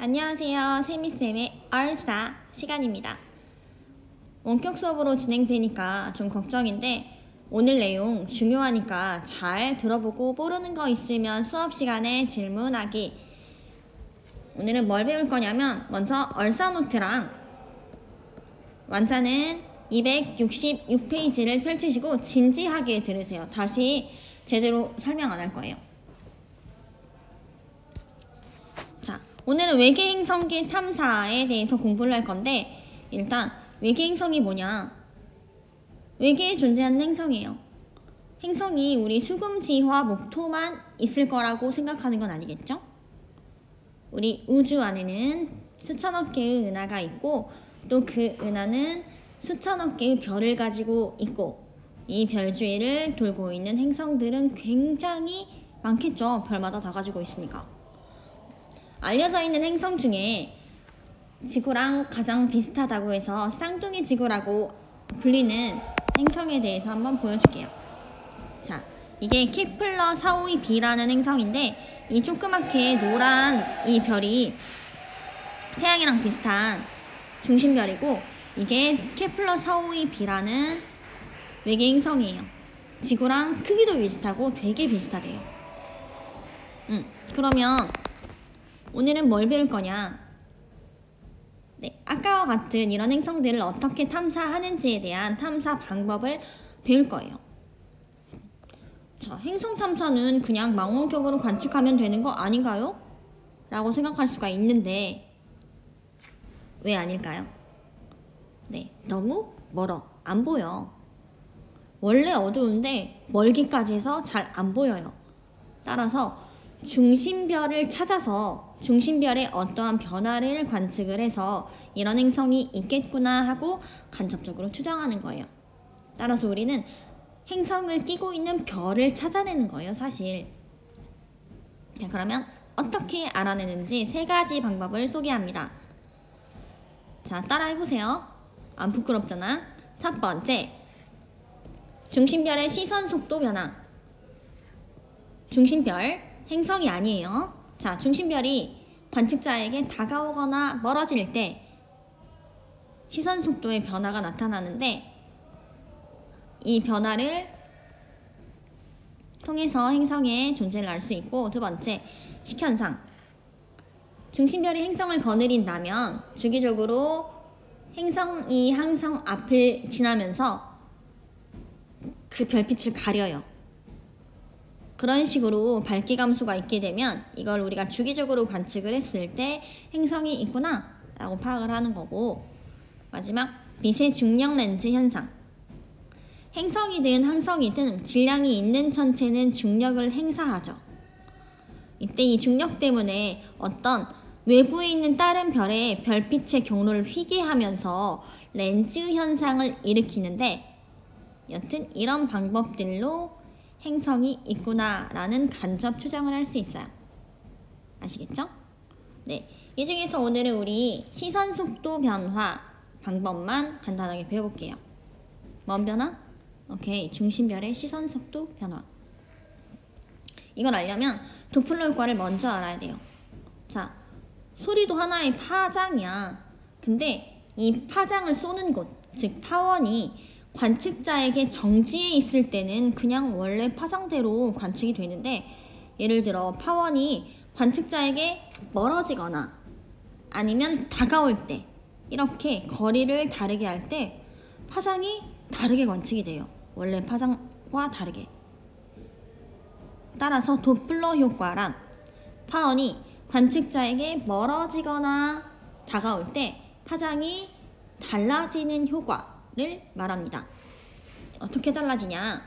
안녕하세요. 세미쌤의 얼싸 시간입니다. 원격 수업으로 진행되니까 좀 걱정인데 오늘 내용 중요하니까 잘 들어보고 모르는 거 있으면 수업 시간에 질문하기. 오늘은 뭘 배울 거냐면 먼저 얼싸 노트랑 완자는 266페이지를 펼치시고 진지하게 들으세요. 다시 제대로 설명 안 할 거예요. 자, 오늘은 외계 행성계 탐사에 대해서 공부를 할 건데 일단 외계 행성이 뭐냐? 외계에 존재하는 행성이에요. 행성이 우리 수금지와 목토만 있을 거라고 생각하는 건 아니겠죠? 우리 우주 안에는 수천억 개의 은하가 있고 또 그 은하는 수천억 개의 별을 가지고 있고 이 별 주위를 돌고 있는 행성들은 굉장히 많겠죠. 별마다 다 가지고 있으니까. 알려져 있는 행성 중에 지구랑 가장 비슷하다고 해서 쌍둥이 지구라고 불리는 행성에 대해서 한번 보여줄게요. 자, 이게 케플러 452b라는 행성인데 이 조그맣게 노란 이 별이 태양이랑 비슷한 중심별이고 이게 케플러 452b라는 외계 행성이에요. 지구랑 크기도 비슷하고 되게 비슷하대요. 그러면 오늘은 뭘 배울 거냐? 네, 아까와 같은 이런 행성들을 어떻게 탐사하는지에 대한 탐사 방법을 배울 거예요. 자, 행성 탐사는 그냥 망원경으로 관측하면 되는 거 아닌가요? 라고 생각할 수가 있는데 왜 아닐까요? 네, 너무 멀어. 안 보여. 원래 어두운데 멀기까지 해서 잘 안 보여요. 따라서 중심별을 찾아서 중심별의 어떠한 변화를 관측을 해서 이런 행성이 있겠구나 하고 간접적으로 추정하는 거예요. 따라서 우리는 행성을 끼고 있는 별을 찾아내는 거예요, 사실. 자, 그러면 어떻게 알아내는지 세 가지 방법을 소개합니다. 자, 따라해보세요. 안 부끄럽잖아. 첫 번째, 중심별의 시선 속도 변화. 중심별 행성이 아니에요. 자, 중심별이 관측자에게 다가오거나 멀어질 때 시선 속도의 변화가 나타나는데 이 변화를 통해서 행성의 존재를 알 수 있고, 두 번째, 식현상. 중심별이 행성을 거느린다면 주기적으로 행성이 항성 앞을 지나면서 그 별빛을 가려요. 그런 식으로 밝기 감소가 있게 되면 이걸 우리가 주기적으로 관측을 했을 때 행성이 있구나 라고 파악을 하는 거고, 마지막 미세 중력 렌즈 현상. 행성이든 항성이든 질량이 있는 천체는 중력을 행사하죠. 이때 이 중력 때문에 어떤 외부에 있는 다른 별의 별빛의 경로를 휘게 하면서 렌즈 현상을 일으키는데, 여튼 이런 방법들로 행성이 있구나 라는 간접 추정을 할 수 있어요. 아시겠죠? 네, 이 중에서 오늘은 우리 시선 속도 변화 방법만 간단하게 배워볼게요. 뭔 변화? 오케이, 중심별의 시선 속도 변화. 이걸 알려면 도플러 효과를 먼저 알아야 돼요. 자, 소리도 하나의 파장이야. 근데 이 파장을 쏘는 곳, 즉 파원이 관측자에게 정지해 있을 때는 그냥 원래 파장대로 관측이 되는데, 예를 들어 파원이 관측자에게 멀어지거나 아니면 다가올 때 이렇게 거리를 다르게 할 때 파장이 다르게 관측이 돼요. 원래 파장과 다르게. 따라서 도플러 효과란 파원이 관측자에게 멀어지거나 다가올 때 파장이 달라지는 효과를 말합니다. 어떻게 달라지냐?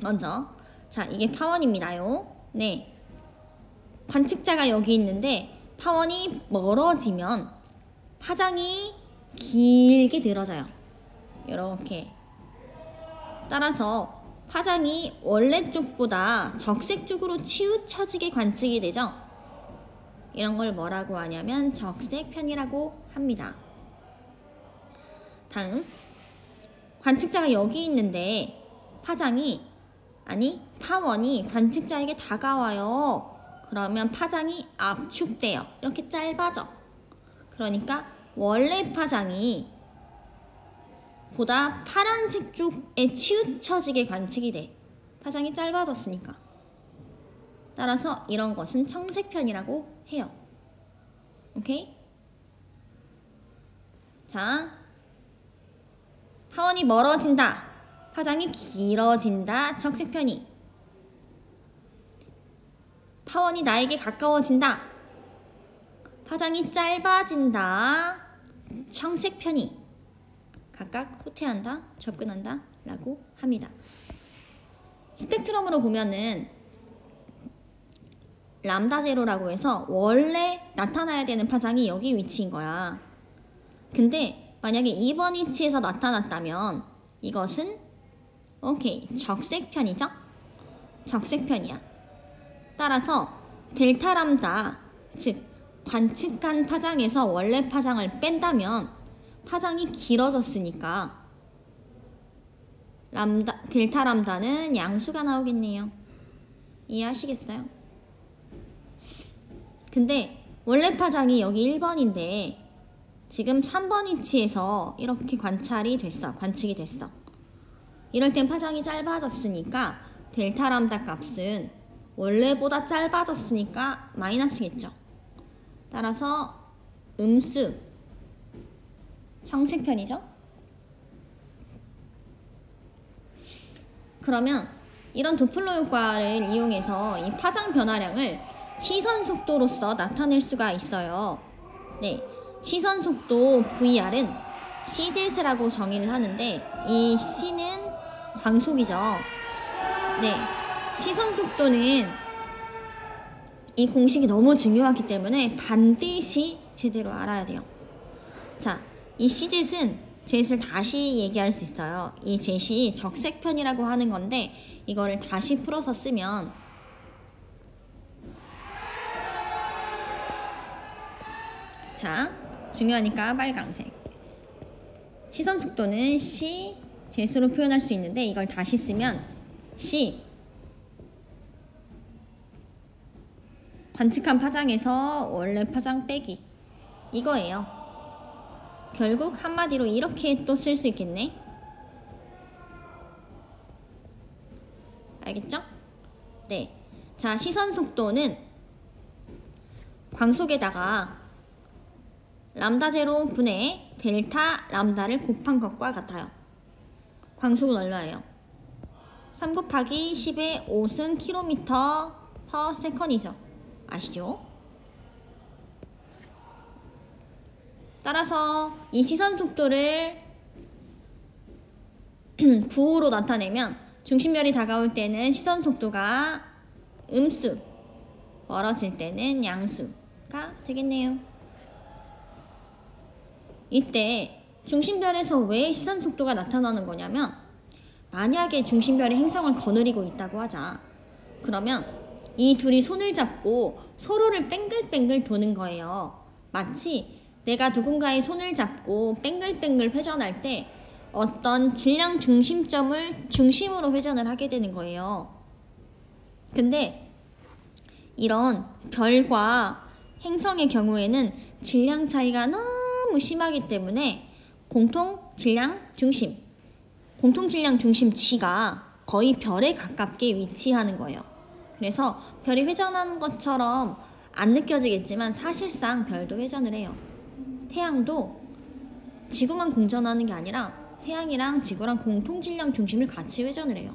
먼저, 자, 이게 파원입니다요. 네, 관측자가 여기 있는데 파원이 멀어지면 파장이 길게 늘어져요. 이렇게. 따라서 파장이 원래 쪽보다 적색 쪽으로 치우쳐지게 관측이 되죠. 이런 걸 뭐라고 하냐면 적색편이라고 합니다. 다음, 관측자가 여기 있는데 파원이 관측자에게 다가와요. 그러면 파장이 압축돼요. 이렇게 짧아져. 그러니까 원래 파장이 보다 파란색 쪽에 치우쳐지게 관측이 돼. 파장이 짧아졌으니까. 따라서 이런 것은 청색편이라고 해요. 오케이? 자, 하원이 멀어진다. 파장이 길어진다. 적색편이. 파원이 나에게 가까워진다. 파장이 짧아진다. 청색편이. 각각 후퇴한다, 접근한다 라고 합니다. 스펙트럼으로 보면은 람다 제로라고 해서 원래 나타나야 되는 파장이 여기 위치인 거야. 근데 만약에 2번 위치에서 나타났다면 이것은 오케이, 적색편이죠? 적색편이야. 따라서 델타 람다, 즉 관측한 파장에서 원래 파장을 뺀다면 파장이 길어졌으니까 델타 람다는 양수가 나오겠네요. 이해하시겠어요? 근데 원래 파장이 여기 1번인데 지금 3번 위치에서 이렇게 관측이 됐어. 이럴 땐 파장이 짧아졌으니까 델타 람다 값은 원래보다 짧아졌으니까 마이너스겠죠. 따라서 음수, 청색편이죠. 그러면 이런 도플러 효과를 이용해서 이 파장 변화량을 시선 속도로서 나타낼 수가 있어요. 네, 시선 속도 VR은 CZ라고 정의를 하는데 이 C는 광속이죠. 네, 시선 속도는 이 공식이 너무 중요하기 때문에 반드시 제대로 알아야 돼요. 자, 이 CZ은 젯을 다시 얘기할 수 있어요. 이 젯이 적색편이라고 하는 건데 이거를 다시 풀어서 쓰면 자, 중요하니까 빨강색. 시선 속도는 C 젯으로 표현할 수 있는데 이걸 다시 쓰면 C 관측한 파장에서 원래 파장 빼기 이거예요. 결국 한마디로 이렇게 또 쓸 수 있겠네. 알겠죠? 네. 자, 시선 속도는 광속에다가 람다 제로 분의 델타 람다를 곱한 것과 같아요. 광속은 얼마예요? 3 곱하기 10의 5승 킬로미터 퍼 세컨이죠. 아시죠? 따라서 이 시선 속도를 부호로 나타내면 중심별이 다가올 때는 시선 속도가 음수, 멀어질 때는 양수가 되겠네요. 이때 중심별에서 왜 시선 속도가 나타나는 거냐면 만약에 중심별이 행성을 거느리고 있다고 하자. 그러면 이 둘이 손을 잡고 서로를 뱅글뱅글 도는 거예요. 마치 내가 누군가의 손을 잡고 뱅글뱅글 회전할 때 어떤 질량 중심점을 중심으로 회전을 하게 되는 거예요. 근데 이런 별과 행성의 경우에는 질량 차이가 너무 심하기 때문에 공통 질량 중심 G가 거의 별에 가깝게 위치하는 거예요. 그래서 별이 회전하는 것처럼 안 느껴지겠지만 사실상 별도 회전을 해요. 태양도 지구만 공전하는 게 아니라 태양이랑 지구랑 공통 질량 중심을 같이 회전을 해요.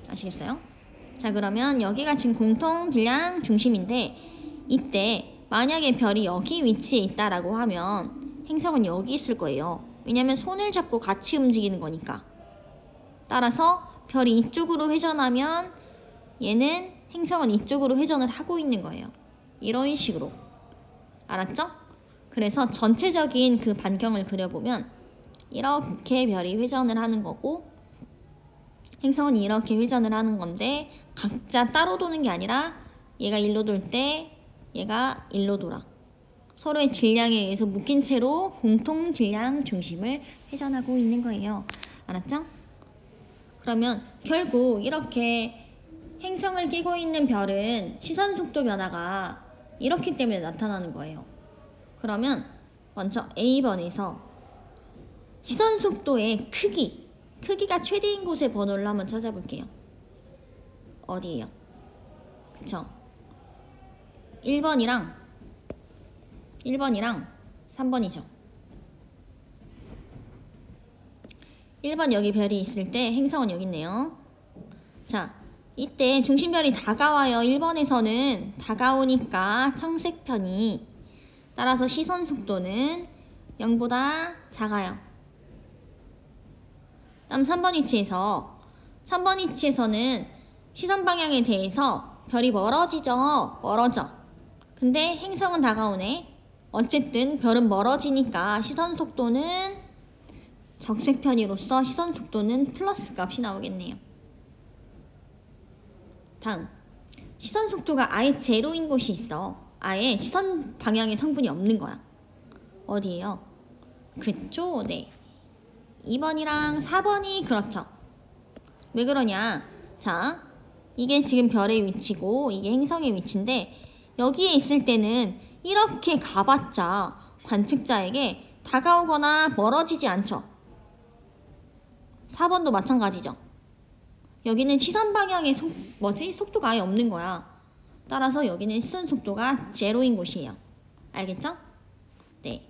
아시겠어요? 자, 그러면 여기가 지금 공통 질량 중심인데 이때 만약에 별이 여기 위치에 있다라고 하면 행성은 여기 있을 거예요. 왜냐면 손을 잡고 같이 움직이는 거니까. 따라서 별이 이쪽으로 회전하면 얘는 행성은 이쪽으로 회전을 하고 있는 거예요. 이런 식으로. 알았죠? 그래서 전체적인 그 반경을 그려보면 이렇게 별이 회전을 하는 거고 행성은 이렇게 회전을 하는 건데 각자 따로 도는 게 아니라 얘가 일로 돌 때 얘가 일로 돌아. 서로의 질량에 의해서 묶인 채로 공통 질량 중심을 회전하고 있는 거예요. 알았죠? 그러면 결국 이렇게 행성을 끼고 있는 별은 시선 속도 변화가 이렇기 때문에 나타나는 거예요. 그러면 먼저 A번에서 시선 속도의 크기가 최대인 곳의 번호를 한번 찾아볼게요. 어디예요? 그쵸? 1번이랑 3번이죠. 1번 여기 별이 있을 때 행성은 여기 있네요. 자, 이때 중심별이 다가와요. 1번에서는 다가오니까 청색편이, 따라서 시선 속도는 0보다 작아요. 다음 3번 위치에서는 시선 방향에 대해서 별이 멀어져. 근데 행성은 다가오네. 어쨌든 별은 멀어지니까 시선 속도는 적색편이로서 시선 속도는 플러스 값이 나오겠네요. 다음, 시선 속도가 아예 제로인 곳이 있어. 아예 시선 방향의 성분이 없는 거야. 어디예요? 그쵸? 네. 2번이랑 4번이 그렇죠. 왜 그러냐? 자, 이게 지금 별의 위치고 이게 행성의 위치인데, 여기에 있을 때는 이렇게 가봤자 관측자에게 다가오거나 멀어지지 않죠. 4번도 마찬가지죠. 여기는 시선 방향의 속도가 아예 없는 거야. 따라서 여기는 시선 속도가 제로인 곳이에요. 알겠죠? 네.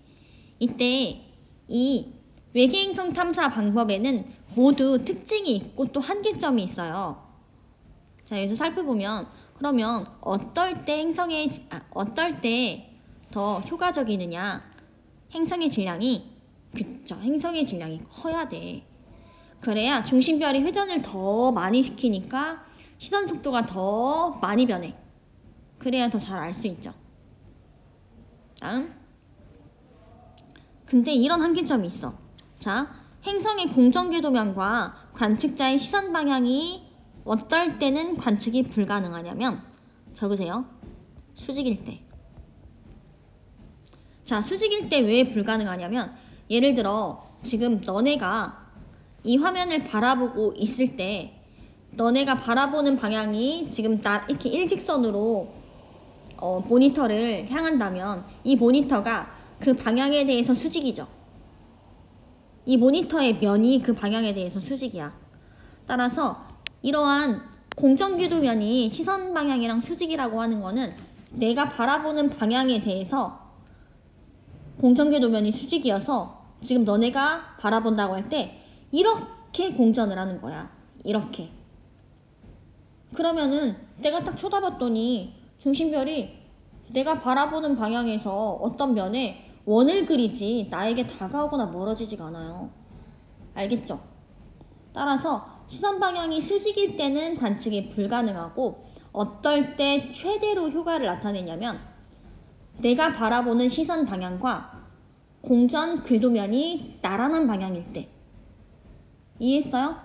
이때 이 외계행성 탐사 방법에는 모두 특징이 있고 또 한계점이 있어요. 자, 여기서 살펴보면, 그러면 어떨 때 더 효과적이느냐? 행성의 질량이 커야 돼. 그래야 중심별이 회전을 더 많이 시키니까 시선 속도가 더 많이 변해. 그래야 더 잘 알 수 있죠. 다음. 근데 이런 한계점이 있어. 자, 행성의 공정궤도면과 관측자의 시선 방향이 어떨 때는 관측이 불가능하냐면, 적으세요. 수직일 때. 자, 수직일 때 왜 불가능하냐면, 예를 들어 지금 너네가 이 화면을 바라보고 있을 때 너네가 바라보는 방향이 지금 이렇게 일직선으로 모니터를 향한다면 이 모니터가 그 방향에 대해서 수직이죠. 이 모니터의 면이 그 방향에 대해서 수직이야. 따라서 이러한 공정궤도면이 시선 방향이랑 수직이라고 하는 거는 내가 바라보는 방향에 대해서 공정궤도면이 수직이어서 지금 너네가 바라본다고 할 때 이렇게 공전을 하는 거야. 이렇게. 그러면은 내가 딱 쳐다봤더니 중심별이 내가 바라보는 방향에서 어떤 면에 원을 그리지 나에게 다가오거나 멀어지지가 않아요. 알겠죠? 따라서 시선 방향이 수직일 때는 관측이 불가능하고, 어떨 때 최대로 효과를 나타내냐면 내가 바라보는 시선 방향과 공전 궤도면이 나란한 방향일 때. 이해했어요?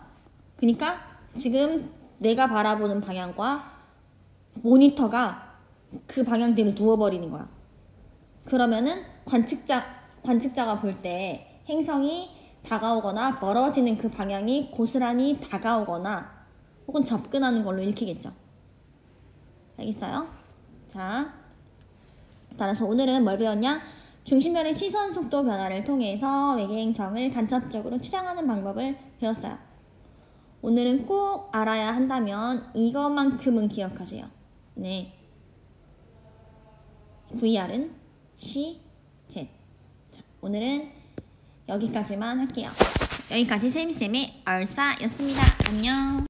그러니까 지금 내가 바라보는 방향과 모니터가 그 방향대로 누워버리는 거야. 그러면은 관측자가 볼 때 행성이 다가오거나 멀어지는 그 방향이 고스란히 다가오거나 혹은 접근하는 걸로 읽히겠죠. 알겠어요? 자, 따라서 오늘은 뭘 배웠냐? 중심별의 시선 속도 변화를 통해서 외계행성을 간접적으로 추정하는 방법을 배웠어요. 오늘은 꼭 알아야 한다면 이것만큼은 기억하세요. 네. VR은 C, Z. 자, 오늘은 여기까지만 할게요. 여기까지 세미쌤의 얼싸였습니다. 안녕.